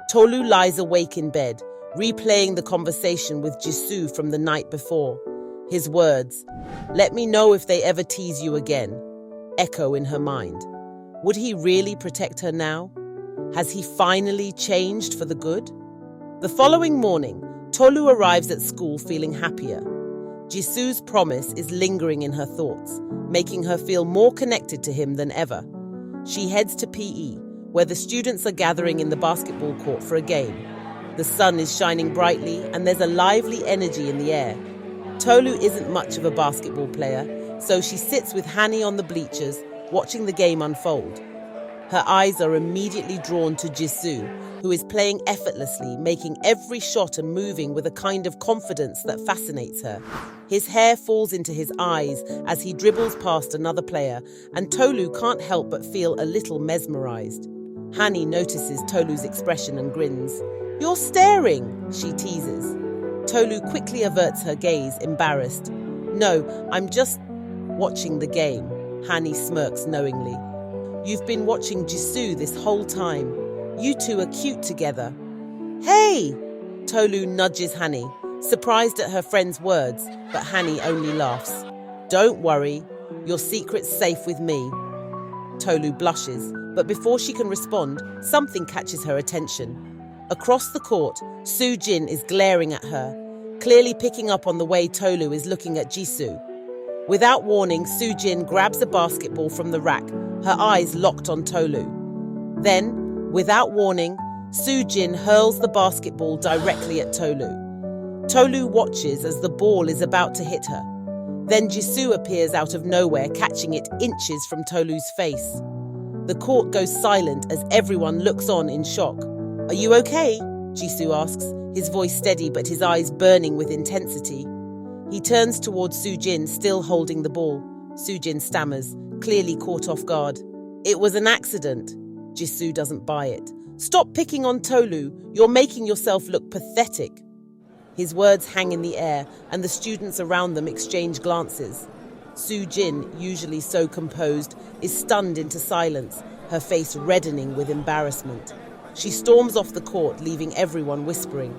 Tolu lies awake in bed, replaying the conversation with Jisu from the night before. His words, "Let me know if they ever tease you again," echo in her mind. Would he really protect her now? Has he finally changed for the good? The following morning, Tolu arrives at school feeling happier. Jisu's promise is lingering in her thoughts, making her feel more connected to him than ever. She heads to PE, where the students are gathering in the basketball court for a game. The sun is shining brightly and there's a lively energy in the air. Tolu isn't much of a basketball player, so she sits with Hani on the bleachers, watching the game unfold. Her eyes are immediately drawn to Jisu, who is playing effortlessly, making every shot and moving with a kind of confidence that fascinates her. His hair falls into his eyes as he dribbles past another player, and Tolu can't help but feel a little mesmerized. Hani notices Tolu's expression and grins. "You're staring," she teases. Tolu quickly averts her gaze, embarrassed. "No, I'm just watching the game," Hani smirks knowingly. "You've been watching Jisu this whole time. You two are cute together." "Hey!" Tolu nudges Hani, surprised at her friend's words, but Hani only laughs. "Don't worry, your secret's safe with me." Tolu blushes, but before she can respond, something catches her attention. Across the court, Soo-jin is glaring at her, clearly picking up on the way Tolu is looking at Jisu. Without warning, Soo-jin grabs a basketball from the rack, her eyes locked on Tolu. Then, without warning, Soo-jin hurls the basketball directly at Tolu. Tolu watches as the ball is about to hit her. Then Jisu appears out of nowhere, catching it inches from Tolu's face. The court goes silent as everyone looks on in shock. "Are you okay?" Jisu asks, his voice steady but his eyes burning with intensity. He turns towards Soo-jin, still holding the ball. Soo-jin stammers, clearly caught off guard. "It was an accident." Jisu doesn't buy it. "Stop picking on Tolu. You're making yourself look pathetic." His words hang in the air, and the students around them exchange glances. Soo-jin, usually so composed, is stunned into silence, her face reddening with embarrassment. She storms off the court, leaving everyone whispering.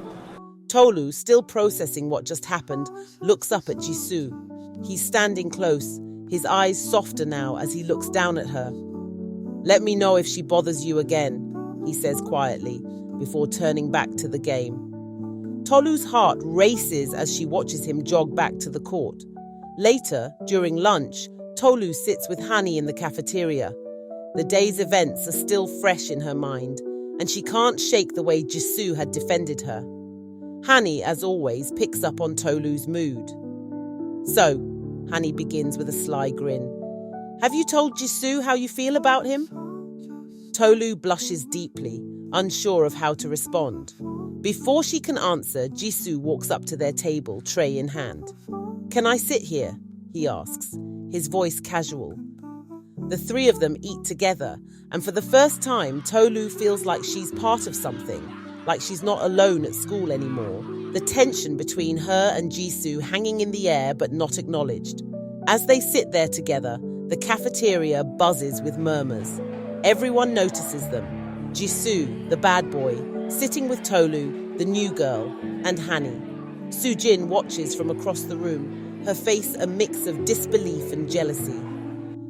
Tolu, still processing what just happened, looks up at Jisu. He's standing close, his eyes softer now as he looks down at her. "Let me know if she bothers you again," he says quietly, before turning back to the game. Tolu's heart races as she watches him jog back to the court. Later, during lunch, Tolu sits with Hani in the cafeteria. The day's events are still fresh in her mind, and she can't shake the way Jisu had defended her. Hani, as always, picks up on Tolu's mood. "So," Hani begins with a sly grin, "have you told Jisu how you feel about him?" Tolu blushes deeply, unsure of how to respond. Before she can answer, Jisu walks up to their table, tray in hand. "Can I sit here?" he asks, his voice casual. The three of them eat together, and for the first time, Tolu feels like she's part of something, like she's not alone at school anymore. The tension between her and Jisu hanging in the air but not acknowledged. As they sit there together, the cafeteria buzzes with murmurs. Everyone notices them. Jisu, the bad boy, sitting with Tolu, the new girl, and Hani. Soo-jin watches from across the room, her face a mix of disbelief and jealousy.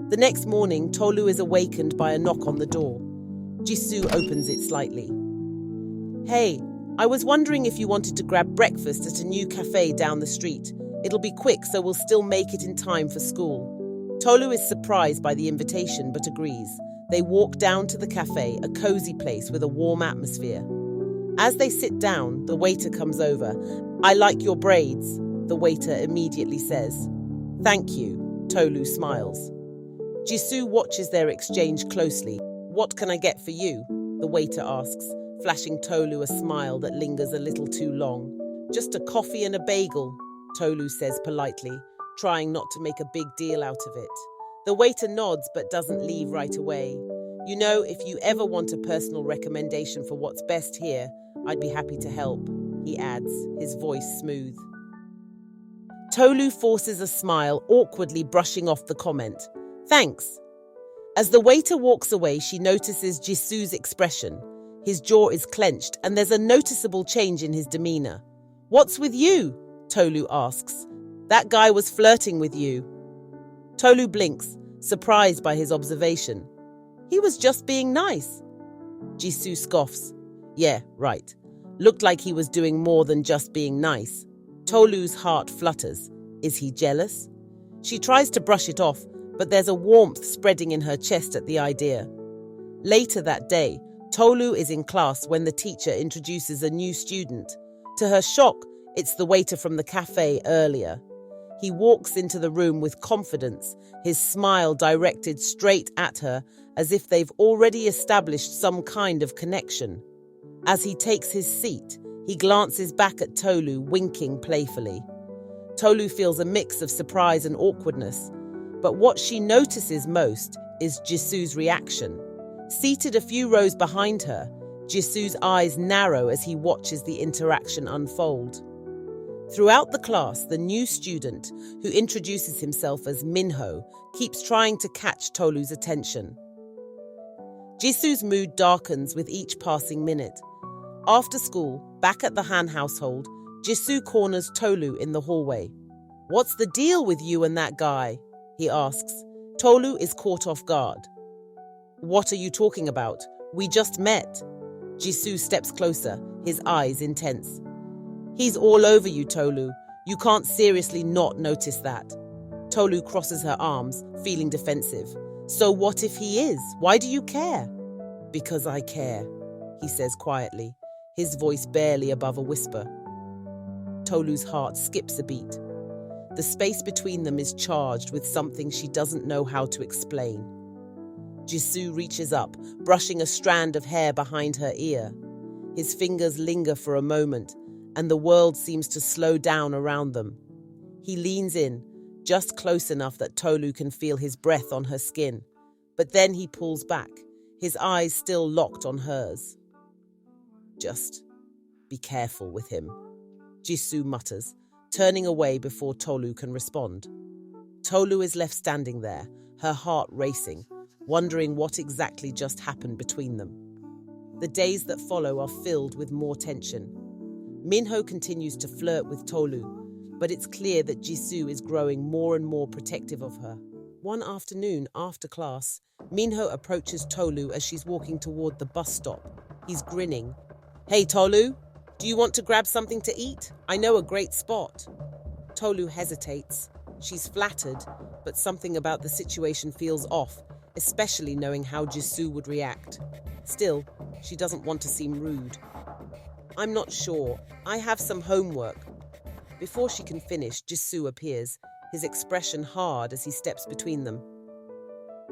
The next morning, Tolu is awakened by a knock on the door. Jisu opens it slightly. "Hey, I was wondering if you wanted to grab breakfast at a new cafe down the street. It'll be quick, so we'll still make it in time for school." Tolu is surprised by the invitation but agrees. They walk down to the cafe, a cozy place with a warm atmosphere. As they sit down, the waiter comes over. "I like your braids," the waiter immediately says. "Thank you," Tolu smiles. Jisu watches their exchange closely. "What can I get for you?" the waiter asks, flashing Tolu a smile that lingers a little too long. "Just a coffee and a bagel," Tolu says politely, trying not to make a big deal out of it. The waiter nods but doesn't leave right away. "You know, if you ever want a personal recommendation for what's best here, I'd be happy to help," he adds, his voice smooth. Tolu forces a smile, awkwardly brushing off the comment. "Thanks." As the waiter walks away, she notices Jisu's expression. His jaw is clenched and there's a noticeable change in his demeanor. "What's with you?" Tolu asks. "That guy was flirting with you." Tolu blinks, surprised by his observation. "He was just being nice." Jisu scoffs. "Yeah, right. Looked like he was doing more than just being nice." Tolu's heart flutters. Is he jealous? She tries to brush it off, but there's a warmth spreading in her chest at the idea. Later that day, Tolu is in class when the teacher introduces a new student. To her shock, it's the waiter from the cafe earlier. He walks into the room with confidence, his smile directed straight at her, as if they've already established some kind of connection. As he takes his seat, he glances back at Tolu, winking playfully. Tolu feels a mix of surprise and awkwardness, but what she notices most is Jisu's reaction. Seated a few rows behind her, Jisu's eyes narrow as he watches the interaction unfold. Throughout the class, the new student, who introduces himself as Minho, keeps trying to catch Tolu's attention. Jisu's mood darkens with each passing minute. After school, back at the Han household, Jisu corners Tolu in the hallway. "What's the deal with you and that guy?" he asks. Tolu is caught off guard. "What are you talking about? We just met." Jisu steps closer, his eyes intense. "He's all over you, Tolu. You can't seriously not notice that." Tolu crosses her arms, feeling defensive. "So what if he is? Why do you care?" "Because I care," he says quietly, his voice barely above a whisper. Tolu's heart skips a beat. The space between them is charged with something she doesn't know how to explain. Jisu reaches up, brushing a strand of hair behind her ear. His fingers linger for a moment, and the world seems to slow down around them. He leans in, just close enough that Tolu can feel his breath on her skin, but then he pulls back, his eyes still locked on hers. "Just be careful with him," Jisu mutters, turning away before Tolu can respond. Tolu is left standing there, her heart racing, wondering what exactly just happened between them. The days that follow are filled with more tension. Minho continues to flirt with Tolu, but it's clear that Jisu is growing more and more protective of her. One afternoon, after class, Minho approaches Tolu as she's walking toward the bus stop. He's grinning. "Hey, Tolu, do you want to grab something to eat? I know a great spot." Tolu hesitates. She's flattered, but something about the situation feels off, especially knowing how Jisu would react. Still, she doesn't want to seem rude. "I'm not sure. I have some homework." Before she can finish, Jisu appears, his expression hard as he steps between them.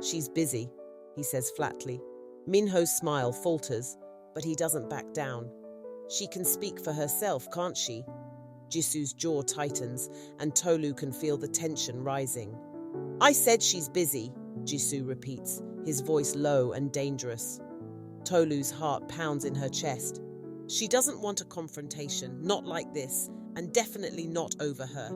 "She's busy," he says flatly. Minho's smile falters, but he doesn't back down. "She can speak for herself, can't she?" Jisu's jaw tightens, and Tolu can feel the tension rising. "I said she's busy," Jisu repeats, his voice low and dangerous. Tolu's heart pounds in her chest. She doesn't want a confrontation, not like this, and definitely not over her.